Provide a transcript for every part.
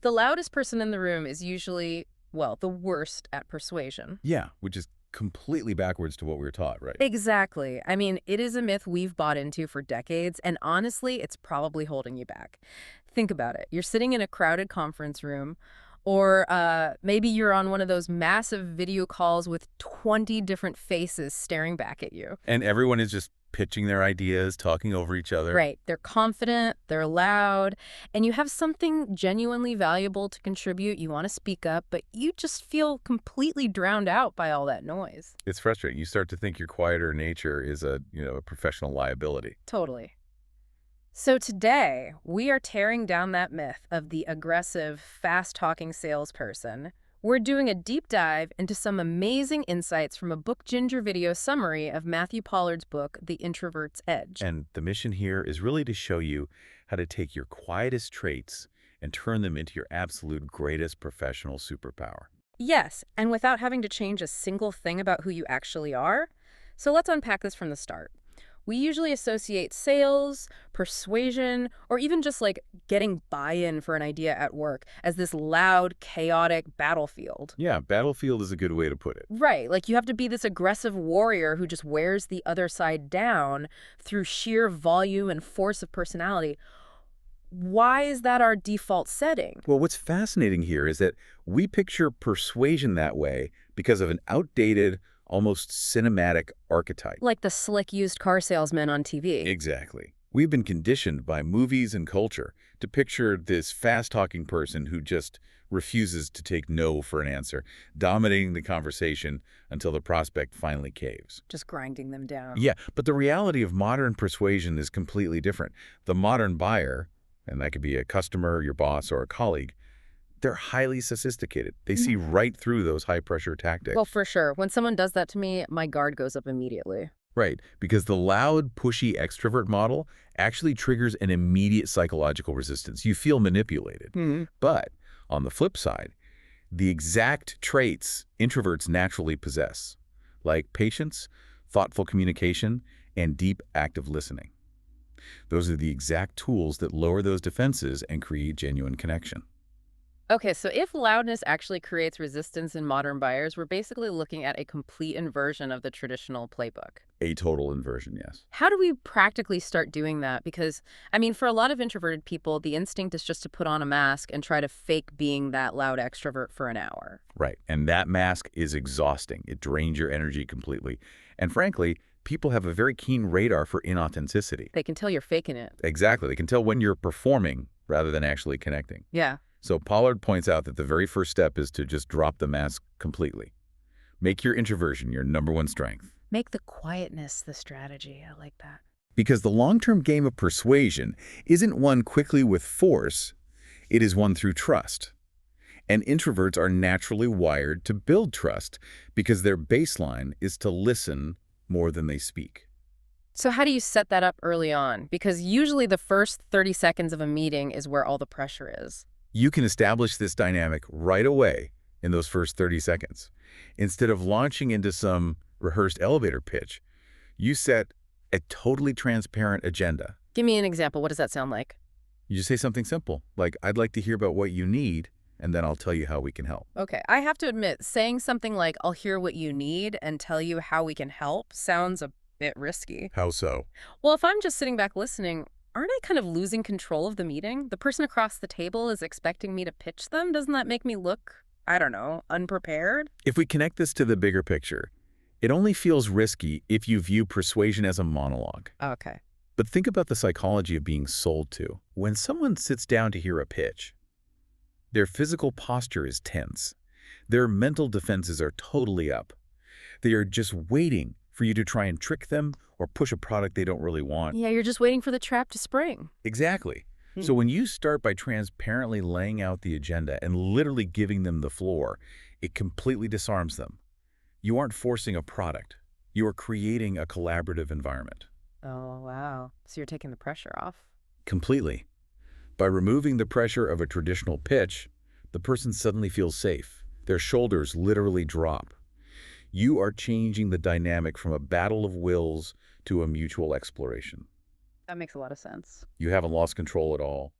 The loudest person in the room is usually, well, the worst at persuasion. Yeah, which is completely backwards to what we were taught, right? Exactly. I mean, it is a myth we've bought into for decades, and honestly, it's probably holding you back. Think about it. You're sitting in a crowded conference room, or maybe you're on one of those massive video calls with 20 different faces staring back at you. And everyone is just pitching their ideas, talking over each other. Right. They're confident, they're loud, and you have something genuinely valuable to contribute. You want to speak up, but you just feel completely drowned out by all that noise. It's frustrating. You start to think your quieter nature is a professional liability. Totally. So today, we are tearing down that myth of the aggressive, fast-talking salesperson. We're doing a deep dive into some amazing insights from a Book Ginger video summary of Matthew Pollard's book, The Introvert's Edge. And the mission here is really to show you how to take your quietest traits and turn them into your absolute greatest professional superpower. Yes, and without having to change a single thing about who you actually are. So let's unpack this from the start. We usually associate sales, persuasion, or even just like getting buy-in for an idea at work as this loud, chaotic battlefield. Yeah, battlefield is a good way to put it. Right, like you have to be this aggressive warrior who just wears the other side down through sheer volume and force of personality. Why is that our default setting? Well, what's fascinating here is that we picture persuasion that way because of an outdated, almost cinematic archetype. Like the slick used car salesman on TV. Exactly. We've been conditioned by movies and culture to picture this fast-talking person who just refuses to take no for an answer, dominating the conversation until the prospect finally caves. Just grinding them down. Yeah, but the reality of modern persuasion is completely different. The modern buyer, and that could be a customer, your boss, or a colleague, they're highly sophisticated. They see right through those high-pressure tactics. Well, for sure. When someone does that to me, my guard goes up immediately. Right, because the loud, pushy extrovert model actually triggers an immediate psychological resistance. You feel manipulated. But on the flip side, the exact traits introverts naturally possess, like patience, thoughtful communication, and deep active listening. Those are the exact tools that lower those defenses and create genuine connection. Okay, so if loudness actually creates resistance in modern buyers, we're basically looking at a complete inversion of the traditional playbook. A total inversion, yes. How do we practically start doing that? Because, I mean, for a lot of introverted people, the instinct is just to put on a mask and try to fake being that loud extrovert for an hour. Right, and that mask is exhausting. It drains your energy completely. And frankly, people have a very keen radar for inauthenticity. They can tell you're faking it. Exactly. They can tell when you're performing rather than actually connecting. Yeah. So Pollard points out that the very first step is to just drop the mask completely. Make your introversion your #1 strength. Make the quietness the strategy. I like that. Because the long-term game of persuasion isn't won quickly with force, it is won through trust. And introverts are naturally wired to build trust because their baseline is to listen more than they speak. So how do you set that up early on? Because usually the first 30 seconds of a meeting is where all the pressure is. You can establish this dynamic right away in those first 30 seconds. Instead of launching into some rehearsed elevator pitch, you set a totally transparent agenda. Give me an example. What does that sound like? You just say something simple, like, I'd like to hear about what you need, and then I'll tell you how we can help. Okay, I have to admit, saying something like, I'll hear what you need and tell you how we can help sounds a bit risky. How so? Well, if I'm just sitting back listening, aren't I kind of losing control of the meeting? The person across the table is expecting me to pitch them. Doesn't that make me look, I don't know, unprepared? If we connect this to the bigger picture, it only feels risky if you view persuasion as a monologue. Okay. But think about the psychology of being sold to. When someone sits down to hear a pitch, their physical posture is tense. Their mental defenses are totally up. They are just waiting for you to try and trick them or push a product they don't really want. Yeah, you're just waiting for the trap to spring. Exactly. So when you start by transparently laying out the agenda and literally giving them the floor, it completely disarms them. You aren't forcing a product. You are creating a collaborative environment. Oh, wow. So you're taking the pressure off. Completely. By removing the pressure of a traditional pitch, the person suddenly feels safe. Their shoulders literally drop. You are changing the dynamic from a battle of wills to a mutual exploration. That makes a lot of sense. You haven't lost control at all.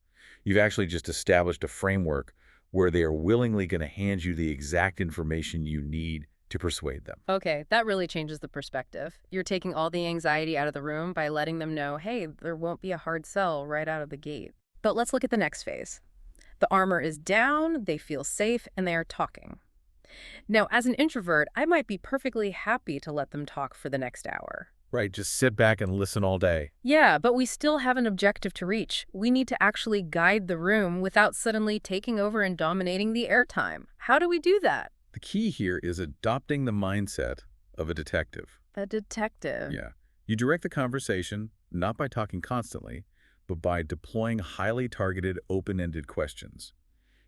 You've actually just established a framework where they are willingly going to hand you the exact information you need to persuade them. Okay, that really changes the perspective. You're taking all the anxiety out of the room by letting them know, hey, there won't be a hard sell right out of the gate. But let's look at the next phase. The armor is down, they feel safe, and they are talking. Now, as an introvert, I might be perfectly happy to let them talk for the next hour. Right, just sit back and listen all day. Yeah, but we still have an objective to reach. We need to actually guide the room without suddenly taking over and dominating the airtime. How do we do that? The key here is adopting the mindset of a detective. A detective. Yeah. You direct the conversation, not by talking constantly, but by deploying highly targeted, open-ended questions.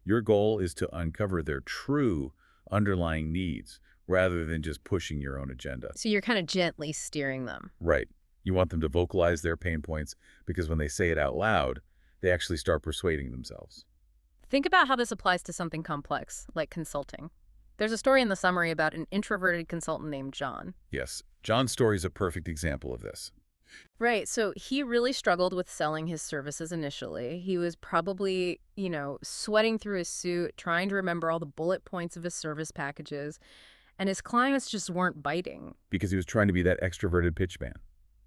Your goal is to uncover their true underlying needs, rather than just pushing your own agenda. So you're kind of gently steering them. Right. You want them to vocalize their pain points, because when they say it out loud, they actually start persuading themselves. Think about how this applies to something complex, like consulting. There's a story in the summary about an introverted consultant named John. Yes, John's story is a perfect example of this. Right, so he really struggled with selling his services initially. He was probably, sweating through his suit, trying to remember all the bullet points of his service packages, and his clients just weren't biting. Because he was trying to be that extroverted pitch man.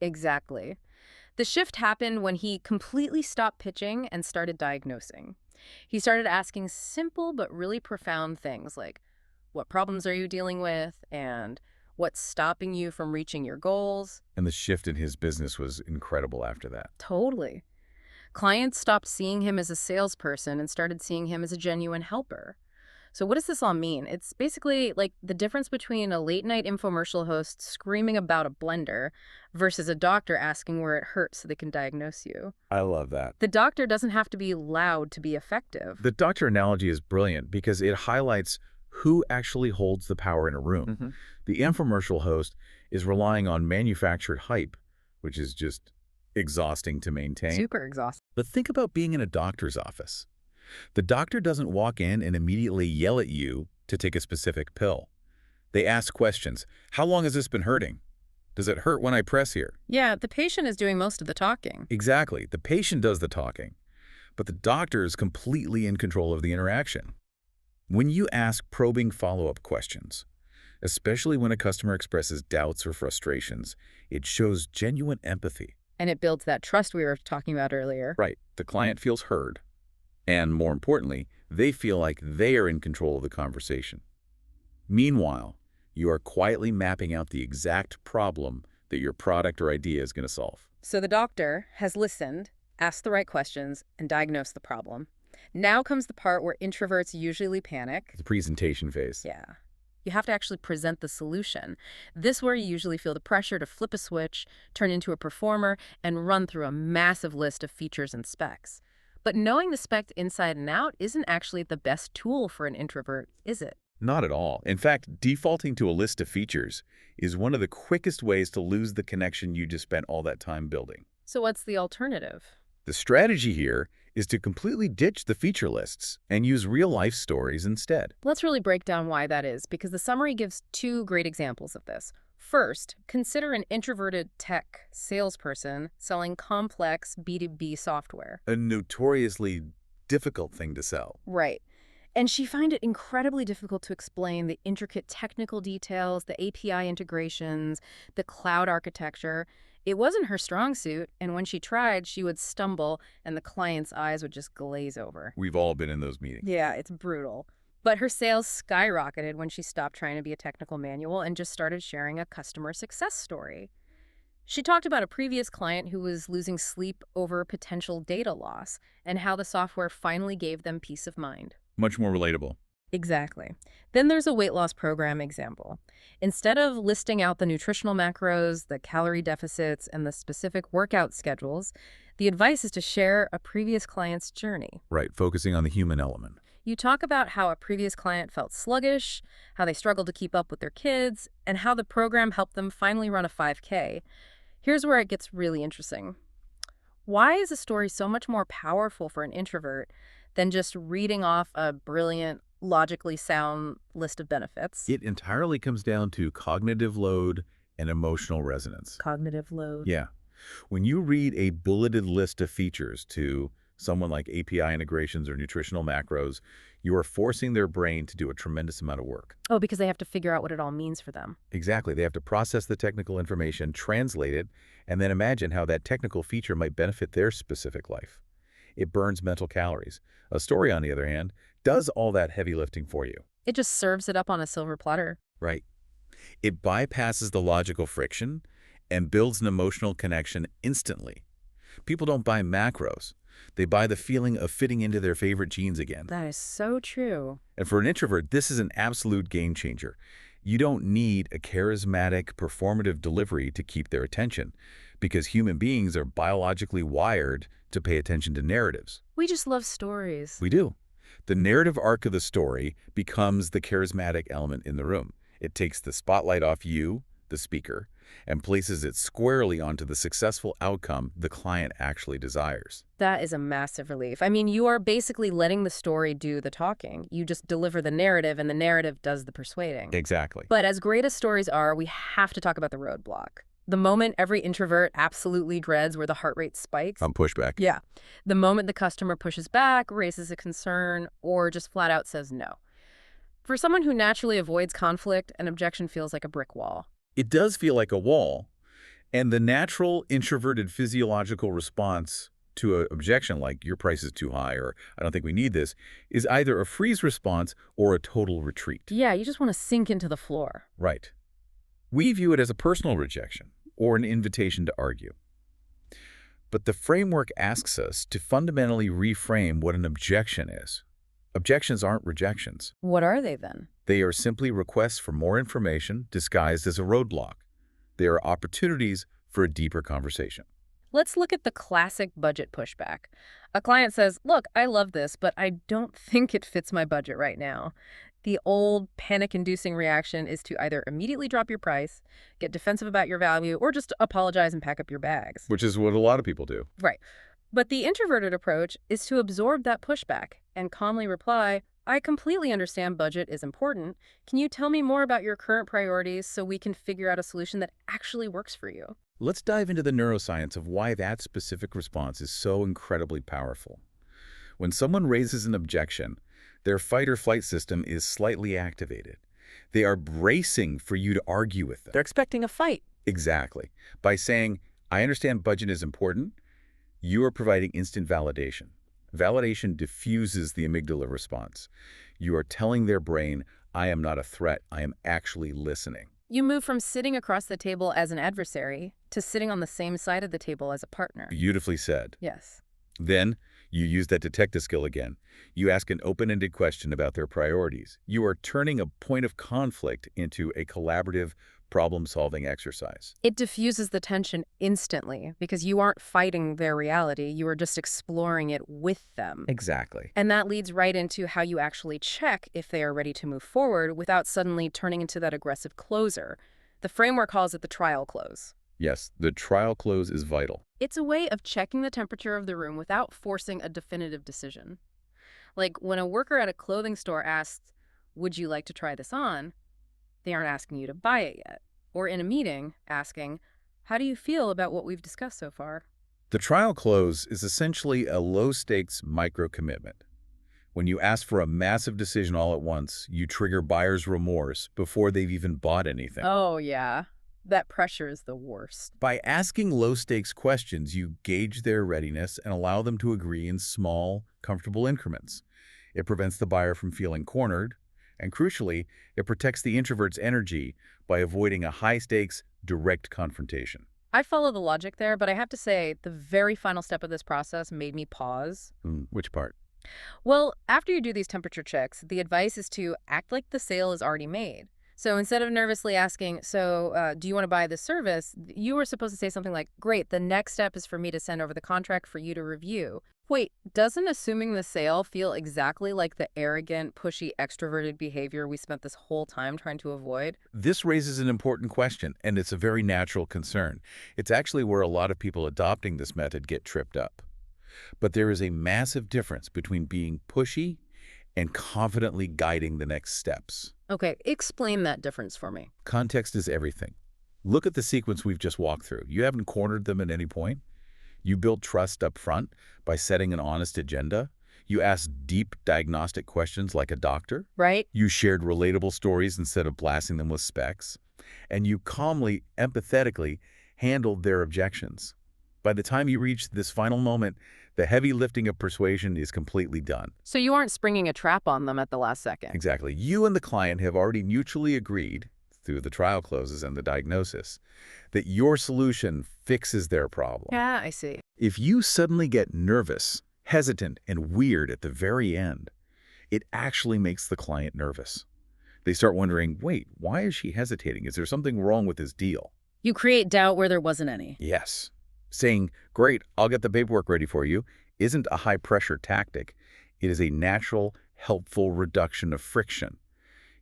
Exactly. The shift happened when he completely stopped pitching and started diagnosing. He started asking simple but really profound things like, what problems are you dealing with? And what's stopping you from reaching your goals? And the shift in his business was incredible after that. Totally. Clients stopped seeing him as a salesperson and started seeing him as a genuine helper. So what does this all mean? It's basically like the difference between a late-night infomercial host screaming about a blender versus a doctor asking where it hurts so they can diagnose you. I love that. The doctor doesn't have to be loud to be effective. The doctor analogy is brilliant because it highlights who actually holds the power in a room. Mm-hmm. The infomercial host is relying on manufactured hype, which is just exhausting to maintain. Super exhausting. But think about being in a doctor's office. The doctor doesn't walk in and immediately yell at you to take a specific pill. They ask questions. How long has this been hurting? Does it hurt when I press here? Yeah, the patient is doing most of the talking. Exactly. The patient does the talking, but the doctor is completely in control of the interaction. When you ask probing follow-up questions, especially when a customer expresses doubts or frustrations, it shows genuine empathy. And it builds that trust we were talking about earlier. Right. The client feels heard. And more importantly, they feel like they are in control of the conversation. Meanwhile, you are quietly mapping out the exact problem that your product or idea is going to solve. So the doctor has listened, asked the right questions, and diagnosed the problem. Now comes the part where introverts usually panic. The presentation phase. Yeah. You have to actually present the solution. This is where you usually feel the pressure to flip a switch, turn into a performer, and run through a massive list of features and specs. But knowing the spec inside and out isn't actually the best tool for an introvert, is it? Not at all. In fact, defaulting to a list of features is one of the quickest ways to lose the connection you just spent all that time building. So what's the alternative? The strategy here is to completely ditch the feature lists and use real-life stories instead. Let's really break down why that is, because the summary gives two great examples of this. First, consider an introverted tech salesperson selling complex B2B software. A notoriously difficult thing to sell. Right. And she found it incredibly difficult to explain the intricate technical details, the API integrations, the cloud architecture. It wasn't her strong suit, and when she tried, she would stumble, and the client's eyes would just glaze over. We've all been in those meetings. Yeah, it's brutal. But her sales skyrocketed when she stopped trying to be a technical manual and just started sharing a customer success story. She talked about a previous client who was losing sleep over potential data loss and how the software finally gave them peace of mind. Much more relatable. Exactly. Then there's a weight loss program example. Instead of listing out the nutritional macros, the calorie deficits, and the specific workout schedules, the advice is to share a previous client's journey. Right, focusing on the human element. You talk about how a previous client felt sluggish, how they struggled to keep up with their kids, and how the program helped them finally run a 5K. Here's where it gets really interesting. Why is a story so much more powerful for an introvert than just reading off a brilliant, logically sound list of benefits? It entirely comes down to cognitive load and emotional resonance. Cognitive load. Yeah. When you read a bulleted list of features to someone like API integrations or nutritional macros, You are forcing their brain to do a tremendous amount of work. Oh, because they have to figure out what it all means for them. Exactly. They have to process the technical information, translate it, and then imagine how that technical feature might benefit their specific life. It burns mental calories. A story, on the other hand, does all that heavy lifting for you. It just serves it up on a silver platter. Right. It bypasses the logical friction and builds an emotional connection instantly. People don't buy macros. They buy the feeling of fitting into their favorite jeans again. That is so true. And for an introvert, this is an absolute game changer. You don't need a charismatic, performative delivery to keep their attention, because human beings are biologically wired to pay attention to narratives. We just love stories. We do. The narrative arc of the story becomes the charismatic element in the room. It takes the spotlight off you, the speaker, and places it squarely onto the successful outcome the client actually desires. That is a massive relief. I mean, you are basically letting the story do the talking. You just deliver the narrative, and the narrative does the persuading. Exactly. But as great as stories are, we have to talk about the roadblock. The moment every introvert absolutely dreads, where the heart rate spikes. Pushback. Yeah. The moment the customer pushes back, raises a concern, or just flat out says no. For someone who naturally avoids conflict, an objection feels like a brick wall. It does feel like a wall, and the natural introverted physiological response to an objection like your price is too high or I don't think we need this is either a freeze response or a total retreat. Yeah, you just want to sink into the floor. Right. We view it as a personal rejection or an invitation to argue. But the framework asks us to fundamentally reframe what an objection is. Objections aren't rejections. What are they then? They are simply requests for more information disguised as a roadblock. They are opportunities for a deeper conversation. Let's look at the classic budget pushback. A client says, look, I love this, but I don't think it fits my budget right now. The old panic-inducing reaction is to either immediately drop your price, get defensive about your value, or just apologize and pack up your bags. Which is what a lot of people do. Right. But the introverted approach is to absorb that pushback and calmly reply, I completely understand budget is important. Can you tell me more about your current priorities so we can figure out a solution that actually works for you? Let's dive into the neuroscience of why that specific response is so incredibly powerful. When someone raises an objection, their fight or flight system is slightly activated. They are bracing for you to argue with them. They're expecting a fight. Exactly. By saying, I understand budget is important, you are providing instant validation. Validation diffuses the amygdala response. You are telling their brain, I am not a threat, I am actually listening. You move from sitting across the table as an adversary to sitting on the same side of the table as a partner. Beautifully said. Yes. Then, you use that detective skill again. You ask an open-ended question about their priorities. You are turning a point of conflict into a collaborative, problem-solving exercise. It diffuses the tension instantly because you aren't fighting their reality. You are just exploring it with them. Exactly. And that leads right into how you actually check if they are ready to move forward without suddenly turning into that aggressive closer. The framework calls it the trial close. Yes, the trial close is vital. It's a way of checking the temperature of the room without forcing a definitive decision. Like when a worker at a clothing store asks, would you like to try this on? They aren't asking you to buy it yet. Or in a meeting, asking, how do you feel about what we've discussed so far? The trial close is essentially a low-stakes micro-commitment. When you ask for a massive decision all at once, you trigger buyer's remorse before they've even bought anything. Oh, yeah. That pressure is the worst. By asking low-stakes questions, you gauge their readiness and allow them to agree in small, comfortable increments. It prevents the buyer from feeling cornered, and crucially, it protects the introvert's energy by avoiding a high-stakes, direct confrontation. I follow the logic there, but I have to say, the very final step of this process made me pause. Which part? Well, after you do these temperature checks, the advice is to act like the sale is already made. So instead of nervously asking, do you want to buy this service? You were supposed to say something like, great, the next step is for me to send over the contract for you to review. Wait, doesn't assuming the sale feel exactly like the arrogant, pushy, extroverted behavior we spent this whole time trying to avoid? This raises an important question, and it's a very natural concern. It's actually where a lot of people adopting this method get tripped up. But there is a massive difference between being pushy and confidently guiding the next steps. Okay, explain that difference for me. Context is everything. Look at the sequence we've just walked through. You haven't cornered them at any point. You build trust up front by setting an honest agenda. You asked deep diagnostic questions like a doctor. Right? You shared relatable stories instead of blasting them with specs. And you calmly, empathetically handled their objections. By the time you reach this final moment, the heavy lifting of persuasion is completely done. So you aren't springing a trap on them at the last second. Exactly. You and the client have already mutually agreed, through the trial closes and the diagnosis, that your solution fixes their problem. Yeah, I see. If you suddenly get nervous, hesitant, and weird at the very end, it actually makes the client nervous. They start wondering, wait, why is she hesitating? Is there something wrong with this deal? You create doubt where there wasn't any. Yes. Saying, great, I'll get the paperwork ready for you, isn't a high-pressure tactic. It is a natural, helpful reduction of friction.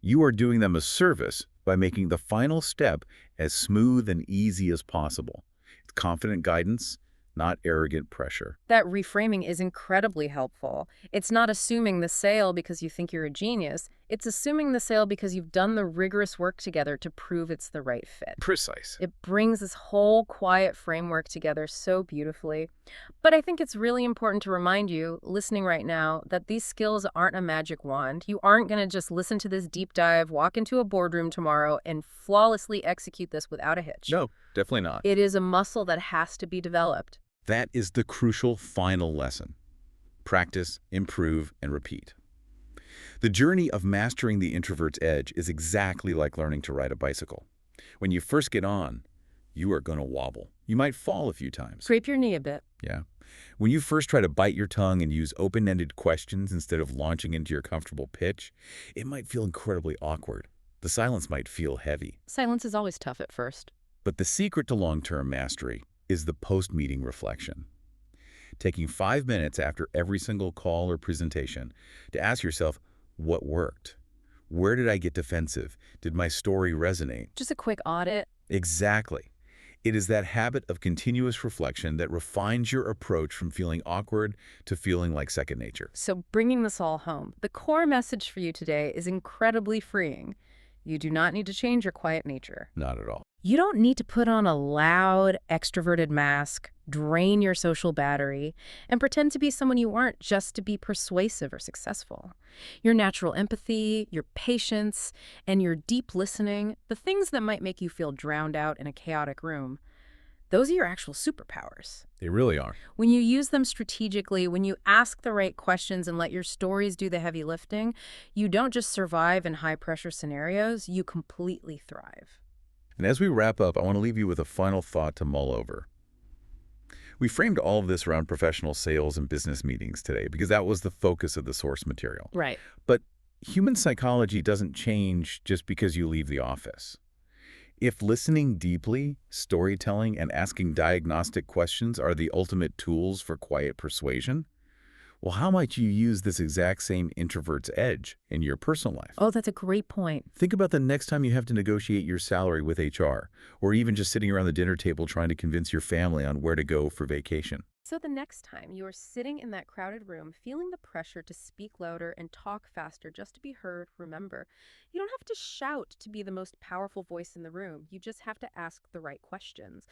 You are doing them a service by making the final step as smooth and easy as possible. It's confident guidance, not arrogant pressure. That reframing is incredibly helpful. It's not assuming the sale because you think you're a genius. It's assuming the sale because you've done the rigorous work together to prove it's the right fit. Precise. It brings this whole quiet framework together so beautifully. But I think it's really important to remind you, listening right now, that these skills aren't a magic wand. You aren't going to just listen to this deep dive, walk into a boardroom tomorrow, and flawlessly execute this without a hitch. No, definitely not. It is a muscle that has to be developed. That is the crucial final lesson. Practice, improve, and repeat. The journey of mastering the introvert's edge is exactly like learning to ride a bicycle. When you first get on, you are going to wobble. You might fall a few times. Scrape your knee a bit. Yeah. When you first try to bite your tongue and use open-ended questions instead of launching into your comfortable pitch, it might feel incredibly awkward. The silence might feel heavy. Silence is always tough at first. But the secret to long-term mastery is the post-meeting reflection. Taking 5 minutes after every single call or presentation to ask yourself, what worked? Where did I get defensive? Did my story resonate? Just a quick audit. Exactly. It is that habit of continuous reflection that refines your approach from feeling awkward to feeling like second nature. So bringing this all home, the core message for you today is incredibly freeing. You do not need to change your quiet nature. Not at all. You don't need to put on a loud, extroverted mask, drain your social battery, and pretend to be someone you aren't just to be persuasive or successful. Your natural empathy, your patience, and your deep listening, the things that might make you feel drowned out in a chaotic room, those are your actual superpowers. They really are. When you use them strategically, when you ask the right questions and let your stories do the heavy lifting, you don't just survive in high-pressure scenarios, you completely thrive. And as we wrap up, I want to leave you with a final thought to mull over. We framed all of this around professional sales and business meetings today because that was the focus of the source material. Right. But human psychology doesn't change just because you leave the office. If listening deeply, storytelling, and asking diagnostic questions are the ultimate tools for quiet persuasion, well, how might you use this exact same introvert's edge in your personal life? Oh, that's a great point. Think about the next time you have to negotiate your salary with HR, or even just sitting around the dinner table trying to convince your family on where to go for vacation. So the next time you are sitting in that crowded room, feeling the pressure to speak louder and talk faster just to be heard, remember, you don't have to shout to be the most powerful voice in the room. You just have to ask the right questions.